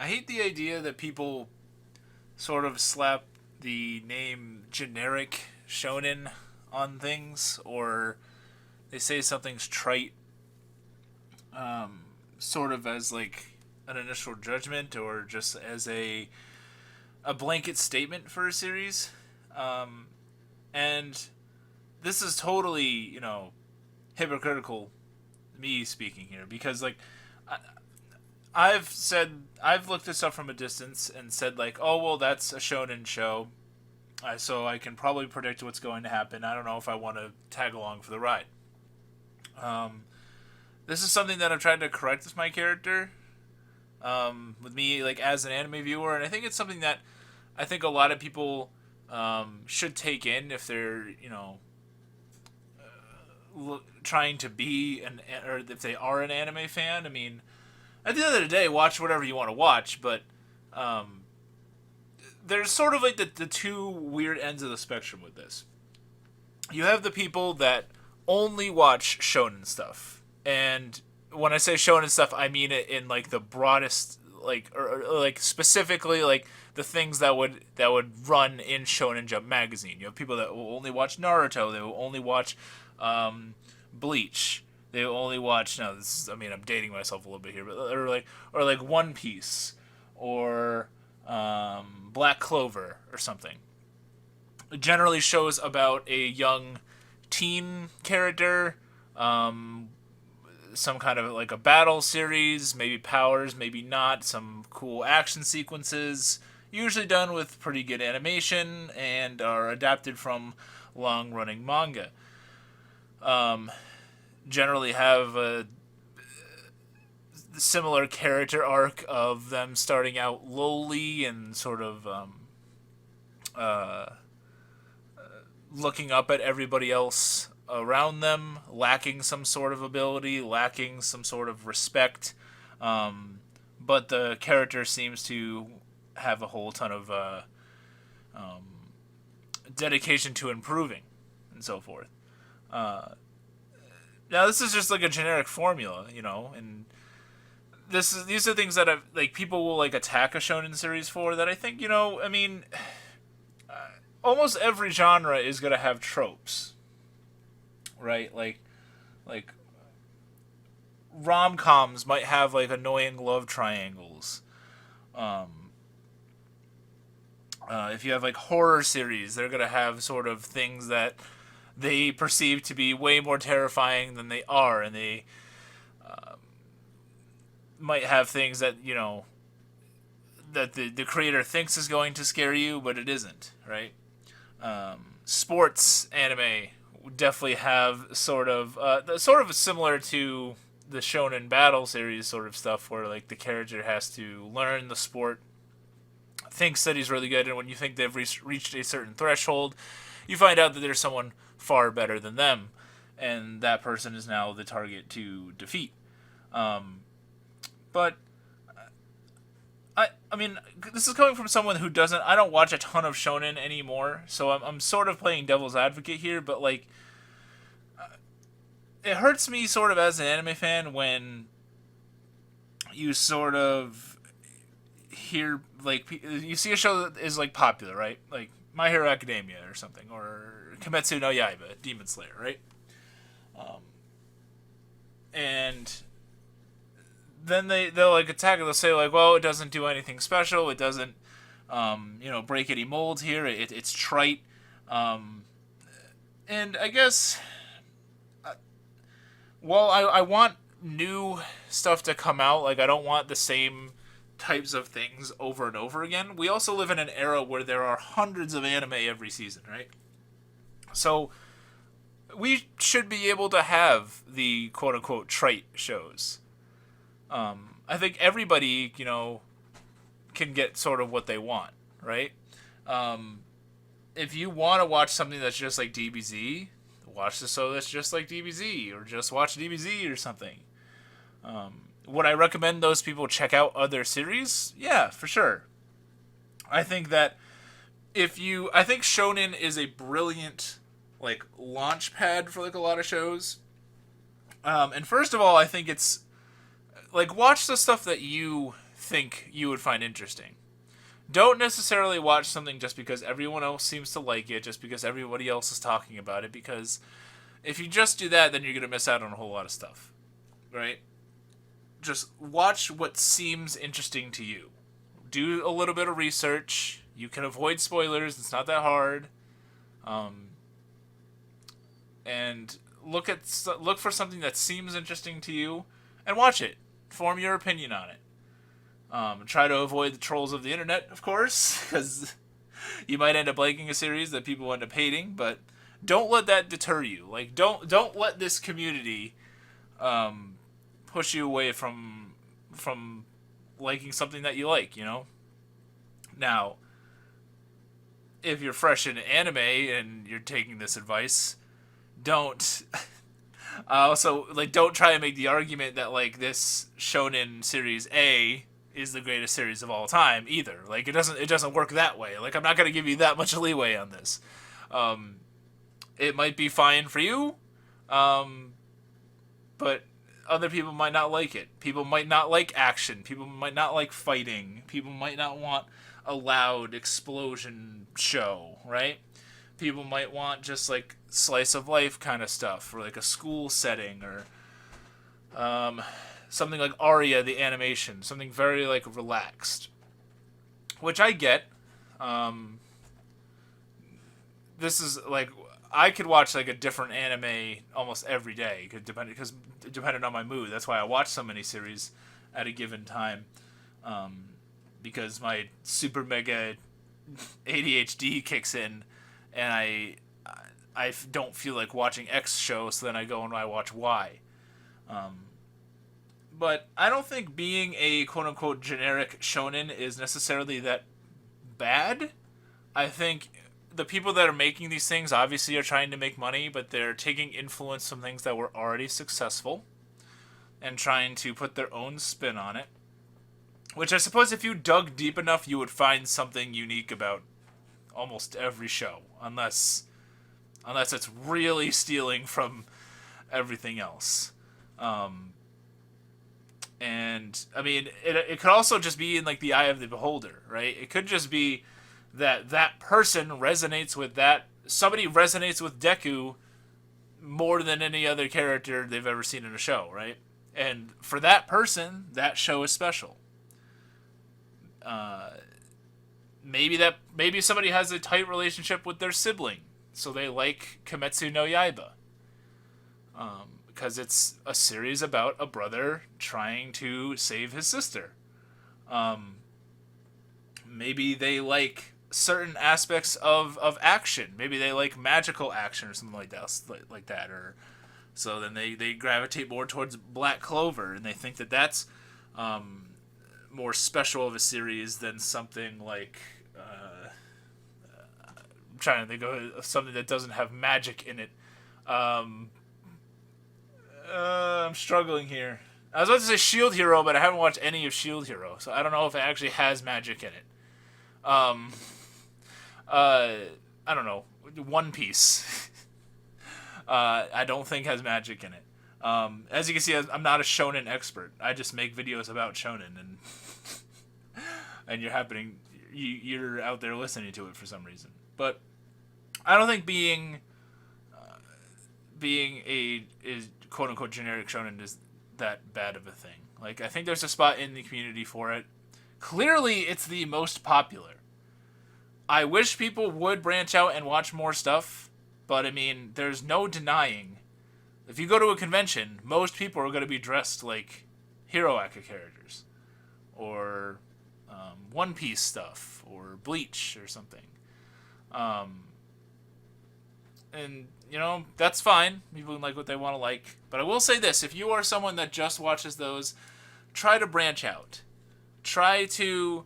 I hate the idea that people sort of slap the name generic shonen on things, or they say something's trite, sort of as like an initial judgment or just as a blanket statement for a series. Um, and this is totally, hypocritical, me speaking here, because like I've looked this up from a distance and said like, oh well, that's a shonen show, so I can probably predict what's going to happen. I don't know if I want to tag along for the ride. Um, this is something that I'm trying to correct with my character, with me like as an anime viewer, and I think it's something that I think a lot of people should take in if they're trying to be or if they are an anime fan. I mean, at the end of the day, watch whatever you want to watch, but um, there's sort of like the two weird ends of the spectrum with this. You have the people that only watch shonen stuff, and when I say shonen stuff, I mean it in like the broadest, like or like specifically like the things that would run in Shonen Jump magazine. You have people that will only watch Naruto. They will only watch Bleach. They will only watch. No, this is, I mean, I'm dating myself a little bit here, but or like One Piece or Black Clover or something. It generally shows about a young teen character, some kind of like a battle series, maybe powers, maybe not, some cool action sequences, usually done with pretty good animation and are adapted from long running manga. Um, Generally have a similar character arc of them starting out lowly and sort of uh, looking up at everybody else around them, lacking some sort of ability, lacking some sort of respect. Um, but the character seems to have a whole ton of dedication to improving and so forth. Uh, Now this is just like a generic formula, and these are things that like people will like attack a shonen series for that I think I mean, almost every genre is gonna have tropes, right? Like rom coms might have like annoying love triangles. Um, if you have like horror series, they're gonna have sort of things that they perceive to be way more terrifying than they are, and they might have things that that the creator thinks is going to scare you, but it isn't, right? Sports anime definitely have sort of similar to the Shonen Battle series sort of stuff, where like the character has to learn the sport, thinks that he's really good, and when you think they've reached a certain threshold, you find out that there's someone far better than them, and that person is now the target to defeat. Um, but I mean, this is coming from someone who doesn't. I don't watch a ton of shonen anymore, so I'm sort of playing devil's advocate here. But like, it hurts me sort of as an anime fan when you sort of hear like you see a show that is like popular, right? Like My Hero Academia or something, or Kimetsu no Yaiba, Demon Slayer, right? Um, and then they'll like attack it. They'll say like, well, it doesn't do anything special. It doesn't, break any molds here. It's trite. Um, and I guess, well, I want new stuff to come out. Like I don't want the same types of things over and over again. We also live in an era where there are hundreds of anime every season, right? So we should be able to have the quote unquote trite shows. I think everybody, can get sort of what they want, right? Um, if you want to watch something that's just like DBZ, watch the show that's just like DBZ, or just watch DBZ or something. Would I recommend those people check out other series? Yeah, for sure. I think that I think Shonen is a brilliant like launch pad for like a lot of shows. And first of all, I think it's like watch the stuff that you think you would find interesting. Don't necessarily watch something just because everyone else seems to like it, just because everybody else is talking about it, because if you just do that, then you're going to miss out on a whole lot of stuff, right? Just watch what seems interesting to you. Do a little bit of research. You can avoid spoilers. It's not that hard. And look for something that seems interesting to you and watch it. Form your opinion on it. Try to avoid the trolls of the internet, of course, because you might end up liking a series that people end up hating, but don't let that deter you. Like, don't let this community push you away from liking something that you like, you know? Now, if you're fresh in anime and you're taking this advice, don't don't try and make the argument that, like, this shonen series A is the greatest series of all time either. Like, it doesn't work that way. Like, I'm not going to give you that much leeway on this. It might be fine for you, but other people might not like it. People might not like action. People might not like fighting. People might not want a loud explosion show, right? People might want just, like, slice of life kind of stuff, or like a school setting, or something like Aria, the animation, something very, like, relaxed, which I get. This is, like, I could watch, like, a different anime almost every day, depending on my mood. That's why I watch so many series at a given time, because my super mega ADHD kicks in, and I don't feel like watching X show, so then I go and I watch Y. But I don't think being a quote-unquote generic shonen is necessarily that bad. I think the people that are making these things obviously are trying to make money, but they're taking influence from things that were already successful and trying to put their own spin on it. Which I suppose if you dug deep enough, you would find something unique about almost every show, unless it's really stealing from everything else. And I mean, it could also just be in, like, the eye of the beholder, right? It could just be that person resonates with somebody resonates with Deku more than any other character they've ever seen in a show, right? And for that person, that show is special. Maybe somebody has a tight relationship with their sibling, so they like Kimetsu no Yaiba. Because it's a series about a brother trying to save his sister. Maybe they like certain aspects of action. Maybe they like magical action or something like that. Or so then they gravitate more towards Black Clover, and they think that that's more special of a series than something like I'm trying to think of something that doesn't have magic in it. I'm struggling here. I was about to say Shield Hero, but I haven't watched any of Shield Hero, so I don't know if it actually has magic in it. I don't know. One Piece. I don't think has magic in it. As you can see, I'm not a shonen expert. I just make videos about shonen, and you're out there listening to it for some reason. But I don't think being a quote unquote generic shonen is that bad of a thing. Like, I think there's a spot in the community for it. Clearly, it's the most popular. I wish people would branch out and watch more stuff, but I mean, there's no denying. If you go to a convention, most people are going to be dressed like Hero Aka characters, or One Piece stuff, or Bleach or something. And, you know, that's fine. People can like what they want to like. But I will say this, if you are someone that just watches those, try to branch out. Try to,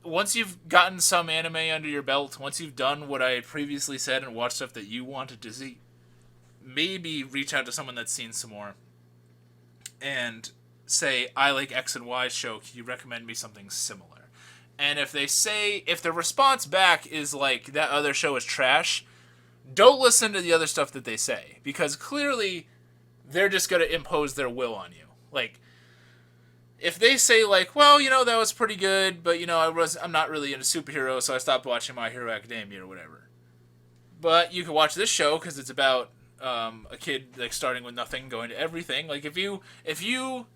once you've gotten some anime under your belt, once you've done what I previously said and watched stuff that you wanted to see, maybe reach out to someone that's seen some more and say, I like X and Y show, can you recommend me something similar? And if the response back is like, that other show is trash, don't listen to the other stuff that they say, because clearly they're just going to impose their will on you. Like, if they say like, well, that was pretty good, but I'm not really into superheroes, so I stopped watching My Hero Academia or whatever. But you can watch this show because it's about a kid like starting with nothing, going to everything. Like if you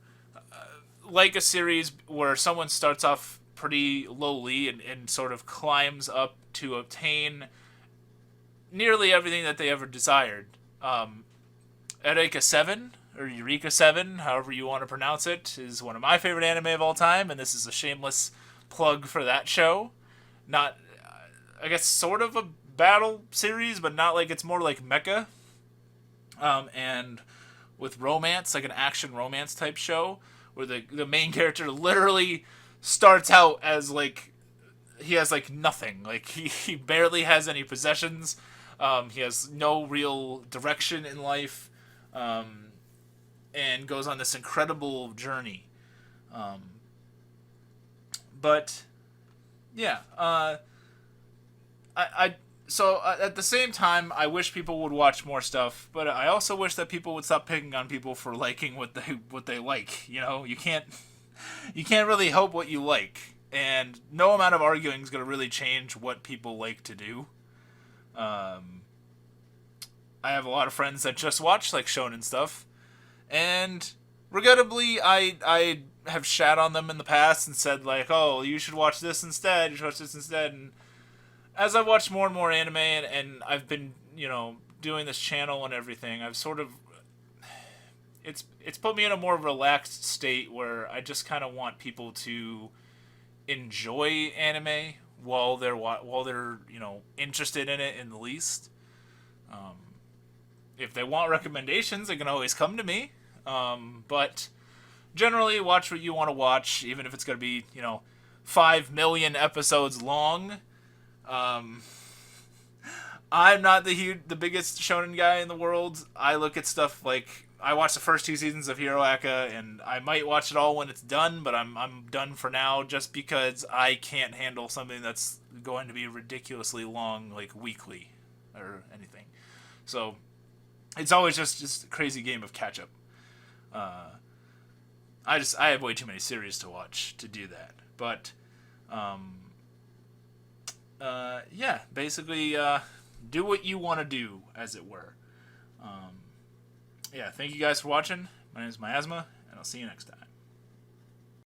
like a series where someone starts off pretty lowly and sort of climbs up to obtain nearly everything that they ever desired. Eureka 7, or Eureka 7, however you want to pronounce it, is one of my favorite anime of all time, and this is a shameless plug for that show. Not, I guess, sort of a battle series, but not like, it's more like mecha. And with romance, like an action romance type show, where the main character literally starts out as like, he has like nothing. Like he barely has any possessions. He has no real direction in life, and goes on this incredible journey. But yeah, at the same time, I wish people would watch more stuff, but I also wish that people would stop picking on people for liking what they like. You can't really help what you like, and no amount of arguing is going to really change what people like to do. I have a lot of friends that just watch like shonen stuff, and regrettably, I have shat on them in the past and said like, oh, you should watch this instead. You should watch this instead. And as I've watched more and more anime, and I've been doing this channel and everything, I've sort of it's put me in a more relaxed state where I just kind of want people to enjoy anime while they're interested in it in the least. If they want recommendations, they can always come to me. But generally, watch what you want to watch, even if it's going to be 5 million episodes long. I'm not the biggest shonen guy in the world. I look at stuff like, I watched the first 2 seasons of Hero Aka, and I might watch it all when it's done, but I'm done for now just because I can't handle something that's going to be ridiculously long, like weekly or anything. So it's always just a crazy game of catch up. I have way too many series to watch to do that. But yeah, basically do what you want to do, as it were. Yeah, thank you guys for watching. My name is Miasma, and I'll see you next time.